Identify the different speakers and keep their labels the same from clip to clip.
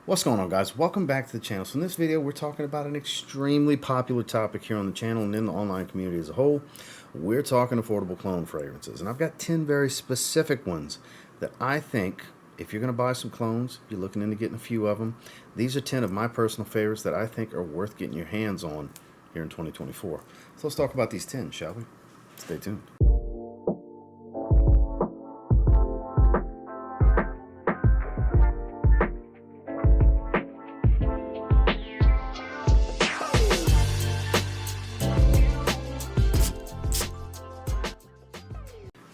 Speaker 1: What's going on, guys? Welcome back to the channel. So in this video, we're talking about an extremely popular topic here on the channel and in the online community as a whole. We're talking affordable cologne fragrances. And I've got 10 very specific ones that I think, if you're going to buy some colognes, you're looking into getting a few of them, these are 10 of my personal favorites that I think are worth getting your hands on here in 2024. So let's talk about these 10, shall we? Stay tuned.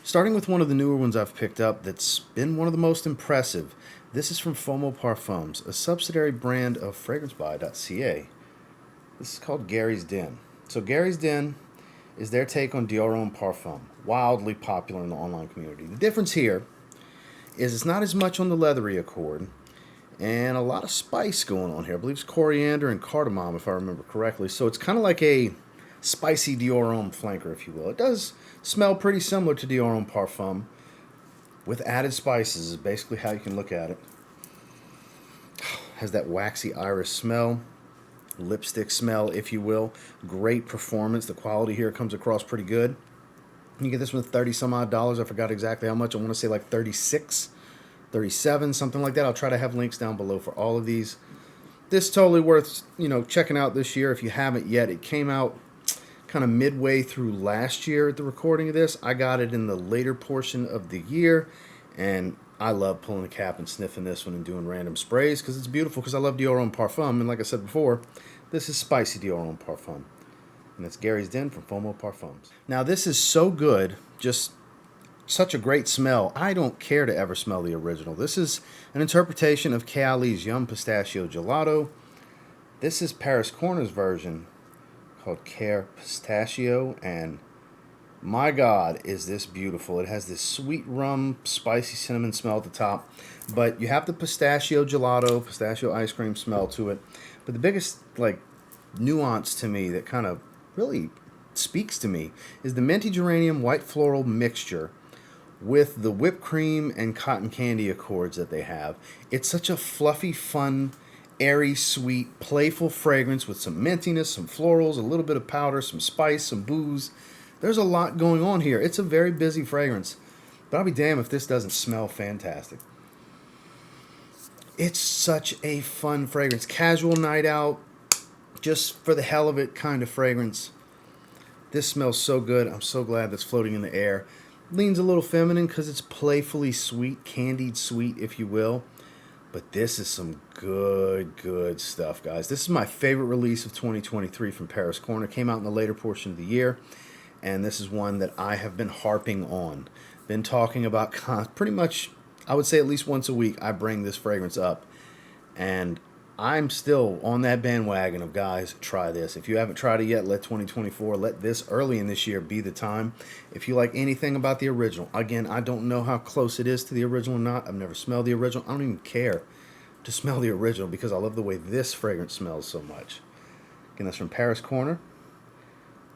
Speaker 1: Starting with one of the newer ones I've picked up that's been one of the most impressive. This is from Fomo Parfums, a subsidiary brand of FragranceBuy.ca. This is called Garrys Den. So Garrys Den is their take on Dior Homme Parfum, wildly popular in the online community. The difference here is it's not as much on the leathery accord and a lot of spice going on here. I believe it's coriander and cardamom, if I remember correctly. So it's kind of like a spicy Dior Homme flanker, if you will. It does smell pretty similar to Dior Homme Parfum with added spices is basically how you can look at it. Has that waxy iris smell, lipstick smell, if you will. Great performance. The quality here comes across pretty good. You get this one 30 some odd dollars. I forgot exactly how much. I want to say like 36, 37, something like that. I'll try to have links down below for all of these. This is totally worth, checking out this year if you haven't yet. It came out kind of midway through last year at the recording of this. I got it in the later portion of the year, and I love pulling the cap and sniffing this one and doing random sprays because it's beautiful, because I love Dior Homme Parfum, and like I said before, this is spicy Dior Homme Parfum, and that's Garrys Den from Fomo Parfums. Now this is so good, just such a great smell. I don't care to ever smell the original. This is an interpretation of Khair's Yum Pistachio Gelato. This is Paris Corner's version called Khair Pistachio, and my God, is this beautiful. It has this sweet rum, spicy cinnamon smell at the top, but you have the pistachio gelato, pistachio ice cream smell to it. But the biggest nuance to me that kind of really speaks to me is the minty geranium white floral mixture with the whipped cream and cotton candy accords that they have. It's such a fluffy, fun, airy, sweet, playful fragrance with some mintiness, some florals, a little bit of powder, some spice, some booze. There's a lot going on here. It's a very busy fragrance, but I'll be damned if this doesn't smell fantastic. It's such a fun fragrance. Casual night out, just for the hell of it kind of fragrance. This smells so good. I'm so glad that's floating in the air. Leans a little feminine because it's playfully sweet, candied sweet, if you will. But this is some good stuff, guys. This is my favorite release of 2023 from Paris Corner. Came out in the later portion of the year, and this is one that I have been harping on. Been talking about pretty much, I would say at least once a week, I bring this fragrance up. And I'm still on that bandwagon of, guys, try this. If you haven't tried it yet, let 2024, let this early in this year be the time. If you like anything about the original, again, I don't know how close it is to the original or not. I've never smelled the original. I don't even care to smell the original because I love the way this fragrance smells so much. Again, that's from Paris Corner.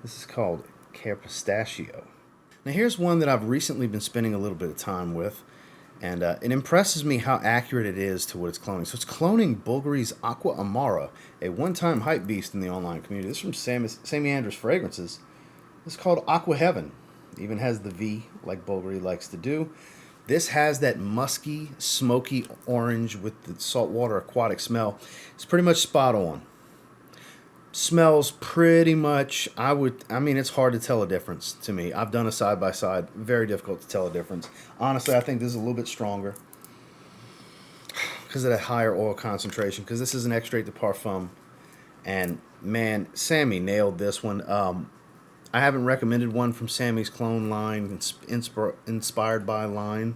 Speaker 1: This is called Khair Pistachio. Now here's one that I've recently been spending a little bit of time with, and it impresses me how accurate it is to what it's cloning. So it's cloning Bulgari's Aqua Amara, a one-time hype beast in the online community. This is from Samy Fragrances. This is called Aqua Heaven. Even has the V, like Bulgari likes to do. This has that musky, smoky orange with the saltwater aquatic smell. It's pretty much spot on. Smells pretty much, I mean, it's hard to tell a difference to me. I've done a side-by-side. Very difficult to tell a difference. Honestly, I think this is a little bit stronger because of that higher oil concentration, because this is an extrait de parfum. And, man, Samy nailed this one. I haven't recommended one from Samy's clone line, inspired by line,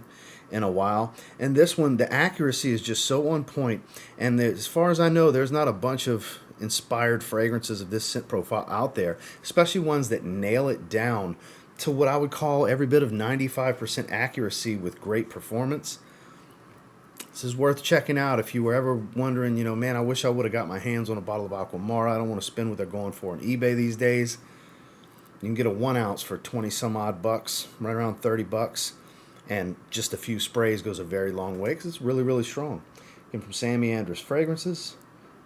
Speaker 1: in a while. And this one, the accuracy is just so on point. And as far as I know, there's not a bunch of inspired fragrances of this scent profile out there, especially ones that nail it down to what I would call every bit of 95% accuracy with great performance. This is worth checking out if you were ever wondering, man, I wish I would have got my hands on a bottle of Aqua Amara. I don't want to spend what they're going for on eBay these days. You can get a 1 ounce for 20 some odd bucks, right around $30, and just a few sprays goes a very long way because it's really strong. Came from Samy Andraus Fragrances.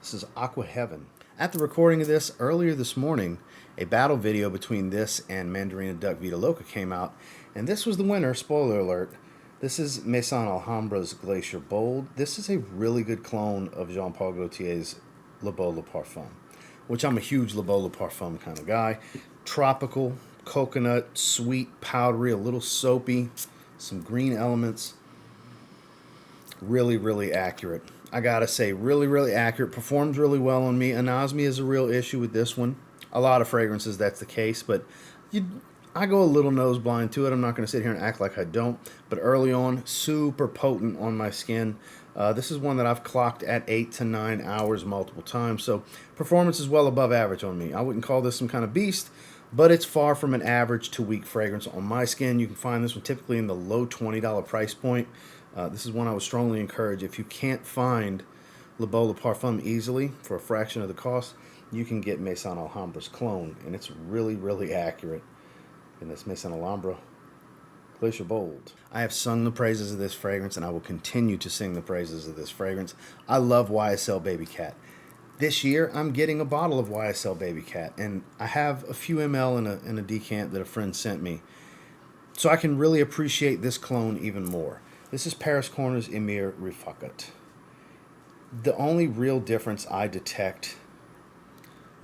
Speaker 1: This is Aqua Heaven. At the recording of this, earlier this morning, a battle video between this and Mandarina Duck Vida Loca came out, and this was the winner, spoiler alert. This is Mesan Alhambra's Glacier Bold. This is a really good clone of Jean-Paul Gaultier's Le Beau Le Parfum, which I'm a huge Le Beau Le Parfum kind of guy. Tropical, coconut, sweet, powdery, a little soapy, some green elements. Really, really accurate. I gotta say, really, really accurate. Performs really well on me. Anosmia is a real issue with this one. A lot of fragrances, that's the case, but I go a little nose blind to it. I'm not going to sit here and act like I don't, but early on, super potent on my skin. This is one that I've clocked at 8 to 9 hours multiple times, so performance is well above average on me. I wouldn't call this some kind of beast, but it's far from an average to weak fragrance on my skin. You can find this one typically in the low $20 price point. This is one I would strongly encourage. If you can't find Le Beau Le Parfum easily for a fraction of the cost, you can get Mesan Alhambra's clone, and it's really, really accurate. And this Mesan Alhambra Glacier Bold. I have sung the praises of this fragrance, and I will continue to sing the praises of this fragrance. I love YSL Babycat. This year, I'm getting a bottle of YSL Babycat, and I have a few ml in a decant that a friend sent me, so I can really appreciate this clone even more. This is Paris Corner's Emir Rifaaqat. The only real difference I detect,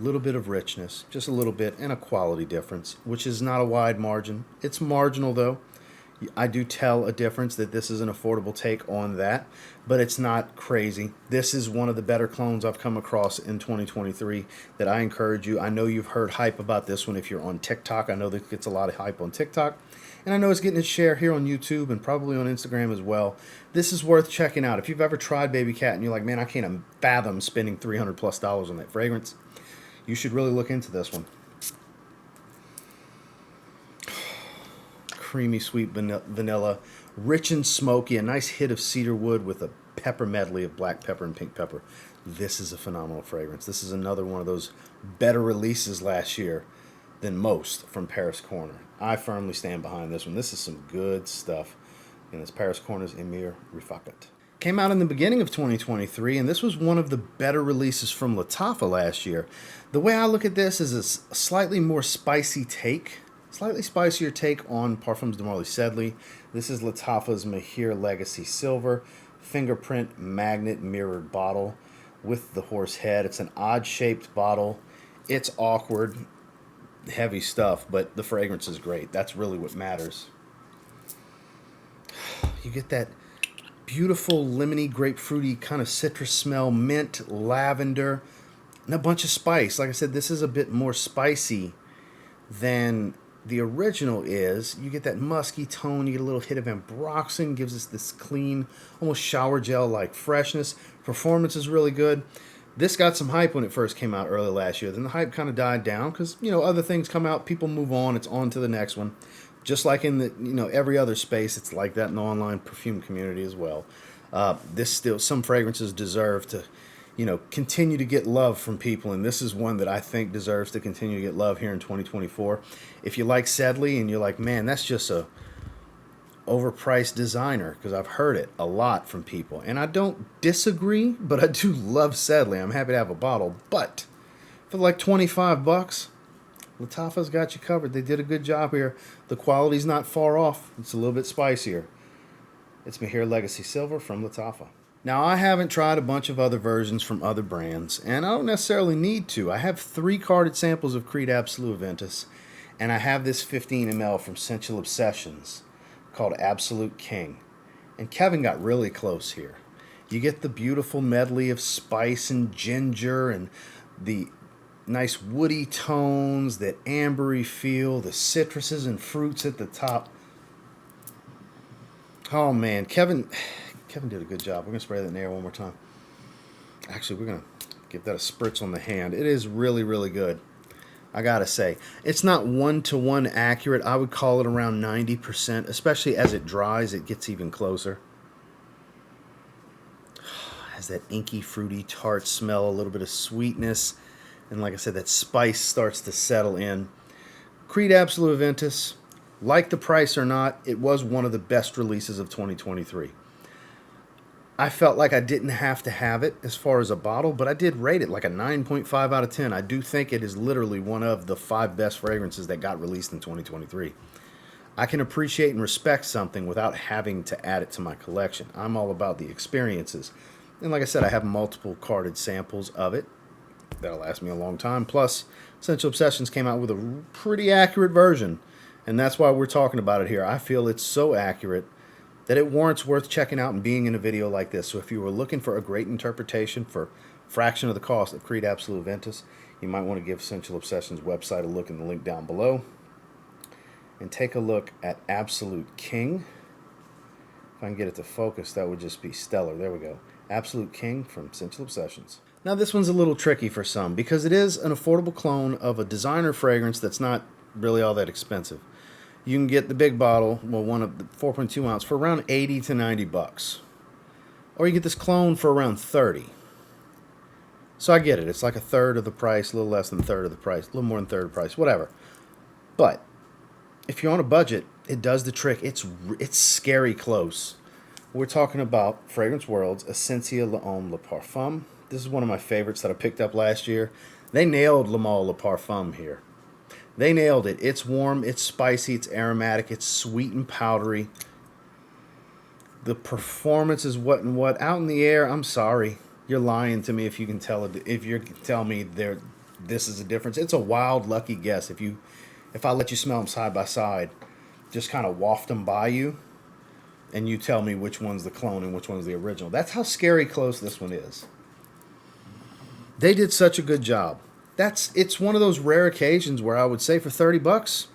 Speaker 1: a little bit of richness, just a little bit, and a quality difference, which is not a wide margin. It's marginal, though. I do tell a difference that this is an affordable take on that, but it's not crazy. This is one of the better clones I've come across in 2023 that I encourage you. I know you've heard hype about this one if you're on TikTok. I know that gets a lot of hype on TikTok, and I know it's getting its share here on YouTube and probably on Instagram as well. This is worth checking out. If you've ever tried Babycat and you're like, man, I can't fathom spending $300+ on that fragrance, you should really look into this one. Creamy, sweet vanilla, rich and smoky, a nice hit of cedar wood with a pepper medley of black pepper and pink pepper. This is a phenomenal fragrance. This is another one of those better releases last year than most from Paris Corner. I firmly stand behind this one. This is some good stuff. And it's Paris Corner's Emir Rifaaqat. Came out in the beginning of 2023, and this was one of the better releases from Lattafa last year. The way I look at this is a slightly more spicy take, slightly spicier take on Parfums de Marly Sedley. This is Lattafa's Mahir Legacy Silver, fingerprint magnet mirrored bottle with the horse head. It's an odd-shaped bottle. It's awkward, heavy stuff, but the fragrance is great. That's really what matters. You get that beautiful lemony, grapefruity kind of citrus smell, mint, lavender, and a bunch of spice. Like I said, this is a bit more spicy than the original is. You get that musky tone, you get a little hit of ambroxan, gives us this clean, almost shower gel-like freshness. Performance is really good. This got some hype when it first came out early last year. Then the hype kind of died down because, other things come out, people move on, it's on to the next one. Just like in the, every other space, it's like that in the online perfume community as well. Some fragrances deserve to, continue to get love from people, and this is one that I think deserves to continue to get love here in 2024. If you like Sedley and you're like, man, that's just a overpriced designer, because I've heard it a lot from people, and I don't disagree, but I do love Sedley. I'm happy to have a bottle, but for like $25, Lattafa's got you covered. They did a good job here. The quality's not far off. It's a little bit spicier. It's Mahir Legacy Silver from Lattafa. Now, I haven't tried a bunch of other versions from other brands, and I don't necessarily need to. I have 3 carded samples of Creed Absolute Ventus, and I have this 15 ml from SCENTual Obsessions called Absolute King. And Kevin got really close here. You get the beautiful medley of spice and ginger and the nice woody tones, that ambery feel, the citruses and fruits at the top. Oh man, Kevin did a good job. We're going to spray that in the air one more time. Actually, we're going to give that a spritz on the hand. It is really, really good. I got to say, it's not one-to-one accurate. I would call it around 90%, especially as it dries, it gets even closer. Has that inky, fruity, tart smell, a little bit of sweetness. And like I said, that spice starts to settle in. Creed Absolute Ventus, like the price or not, it was one of the best releases of 2023. I felt like I didn't have to have it as far as a bottle, but I did rate it like a 9.5 out of 10. I do think it is literally one of the 5 best fragrances that got released in 2023. I can appreciate and respect something without having to add it to my collection. I'm all about the experiences. And like I said, I have multiple carded samples of it. That'll last me a long time. Plus, SCENTual Obsessions came out with a pretty accurate version. And that's why we're talking about it here. I feel it's so accurate that it warrants worth checking out and being in a video like this. So if you were looking for a great interpretation for a fraction of the cost of Creed Absolute Ventus, you might want to give SCENTual Obsessions website a look in the link down below. And take a look at Absolute King. If I can get it to focus, that would just be stellar. There we go. Absolute King from SCENTual Obsessions. Now this one's a little tricky for some because it is an affordable clone of a designer fragrance that's not really all that expensive. You can get the big bottle, well, one of the 4.2 ounce, for around 80 to 90 bucks. Or you get this clone for around 30. So I get it. It's like a third of the price, a little less than a third of the price, a little more than a third of the price, whatever. But if you're on a budget, it does the trick. It's scary close. We're talking about Fragrance World's Essencia L'Homme Le Parfum. This is one of my favorites that I picked up last year. They nailed Le Male Le Parfum here. They nailed it. It's warm, it's spicy, it's aromatic, it's sweet and powdery. The performance is what and what. Out in the air, I'm sorry. You're lying to me if you can tell it. If you tell me this is a difference. It's a wild, lucky guess. If I let you smell them side by side, just kind of waft them by you, and you tell me which one's the clone and which one's the original. That's how scary close this one is. They did such a good job. It's one of those rare occasions where I would say for 30 bucks,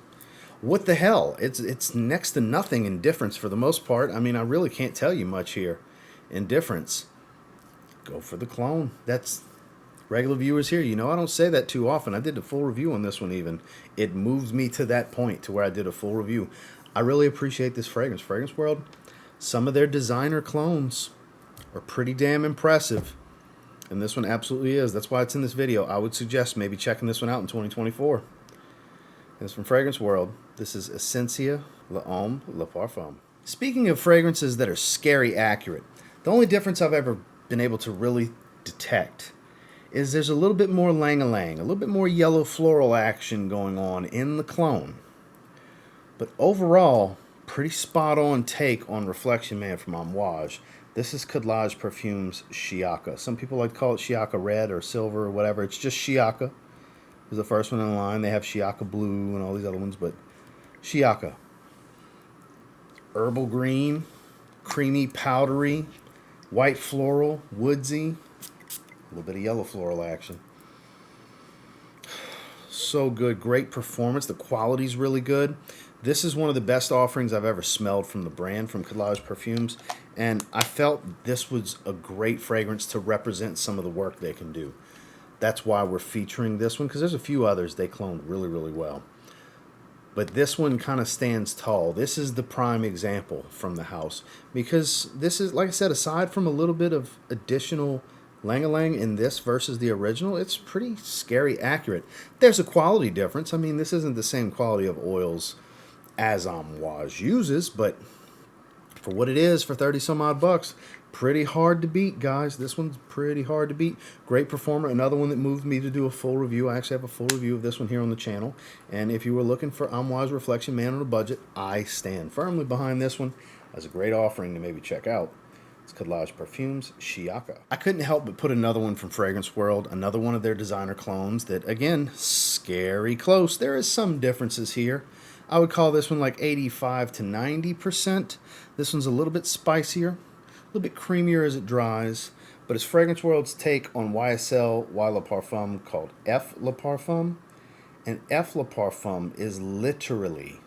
Speaker 1: what the hell? It's next to nothing in difference for the most part. I mean, I really can't tell you much here in difference. Go for the clone. That's regular viewers here. You know, I don't say that too often. I did a full review on this one even. It moves me to that point to where I did a full review. I really appreciate this fragrance. Fragrance World, some of their designer clones are pretty damn impressive. And this one absolutely is. That's why it's in this video. I would suggest maybe checking this one out in 2024. And it's from Fragrance World. This is Essencia L'Homme Le Parfum. Speaking of fragrances that are scary accurate, the only difference I've ever been able to really detect is there's a little bit more lang-a-lang, a little bit more yellow floral action going on in the clone. But overall, pretty spot-on take on Reflection Man from Amouage. This is Khadlaj Perfumes Shiyaaka. Some people like to call it Shiyaaka Red or Silver or whatever. It's just Shiyaaka. Is the first one in line. They have Shiyaaka Blue and all these other ones, but Shiyaaka. Herbal green, creamy, powdery, white floral, woodsy, a little bit of yellow floral action. So good. Great performance. The quality's really good. This is one of the best offerings I've ever smelled from the brand, from Khadlaj Perfumes. And I felt this was a great fragrance to represent some of the work they can do. That's why we're featuring this one, because there's a few others they cloned really, really well. But this one kind of stands tall. This is the prime example from the house. Because this is, like I said, aside from a little bit of additional lang-a-lang in this versus the original, it's pretty scary accurate. There's a quality difference. I mean, this isn't the same quality of oils as Amouage uses, but for what it is, for 30 some odd bucks, pretty hard to beat, guys. This one's pretty hard to beat. Great performer. Another one that moved me to do a full review. I actually have a full review of this one here on the channel. And if you were looking for Amouage Reflection Man on a budget, I stand firmly behind this one as a great offering to maybe check out. It's Khadlaj Perfumes Shiyaaka. I couldn't help but put another one from Fragrance World, another one of their designer clones that, again, scary close. There is some differences here. I would call this one like 85 to 90%. This one's a little bit spicier, a little bit creamier as it dries, but it's Fragrance World's take on YSL Le Parfum called F Le Parfum. And F Le Parfum is literally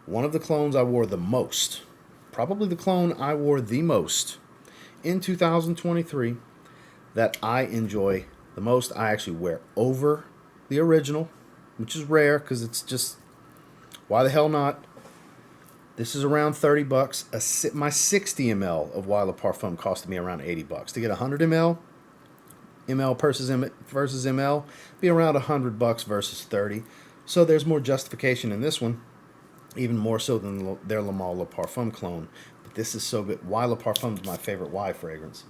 Speaker 1: one of the clones I wore the most. Probably the clone I wore the most in 2023 that I enjoy the most. I actually wear over the original, which is rare because it's just, why the hell not? This is around 30 bucks. My 60 ml of YSL Le Parfum costed me around 80 bucks. To get 100 ml versus ml, be around 100 bucks versus 30. So there's more justification in this one, even more so than their Le Male Le Parfum clone. But This is so good. YSL Parfum is my favorite Y fragrance.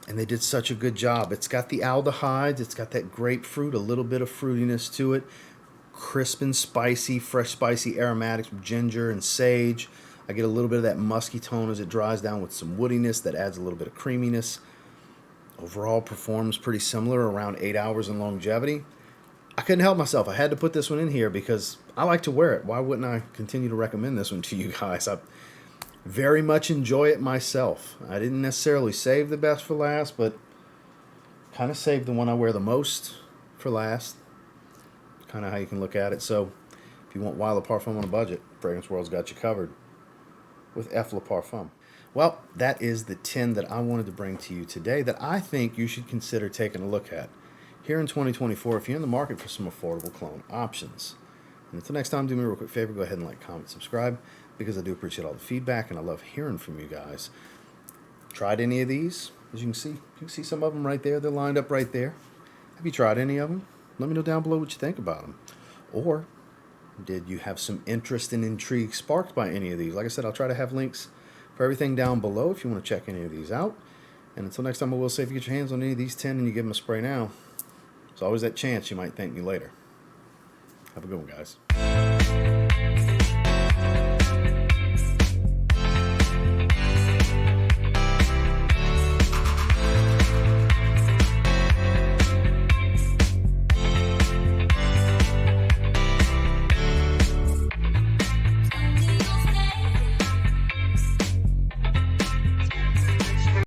Speaker 1: And they did such a good job. It's got the aldehydes. It's got that grapefruit, a little bit of fruitiness to it. Crisp and spicy, fresh spicy aromatics with ginger and sage. I get a little bit of that musky tone as it dries down with some woodiness that adds a little bit of creaminess. Overall performs pretty similar, around 8 hours in longevity. I couldn't help myself. I had to put this one in here because I like to wear it. Why wouldn't I continue to recommend this one to you guys? I very much enjoy it myself. I didn't necessarily save the best for last, but kind of saved the one I wear the most for last. Kind of how you can look at it. So if you want YSL Parfum on a budget, Fragrance World's got you covered with YSL Parfum. Well, that is the 10 that I wanted to bring to you today that I think you should consider taking a look at here in 2024 if you're in the market for some affordable cologne options. And until next time, do me a real quick favor, go ahead and like, comment, subscribe, because I do appreciate all the feedback and I love hearing from you guys. Tried any of these? As you can see some of them right there. They're lined up right there. Have you tried any of them? Let me know down below what you think about them. Or did you have some interest and intrigue sparked by any of these? Like I said, I'll try to have links for everything down below if you want to check any of these out. And until next time, I will say if you get your hands on any of these 10 and you give them a spray now, there's always that chance you might thank me later. Have a good one, guys.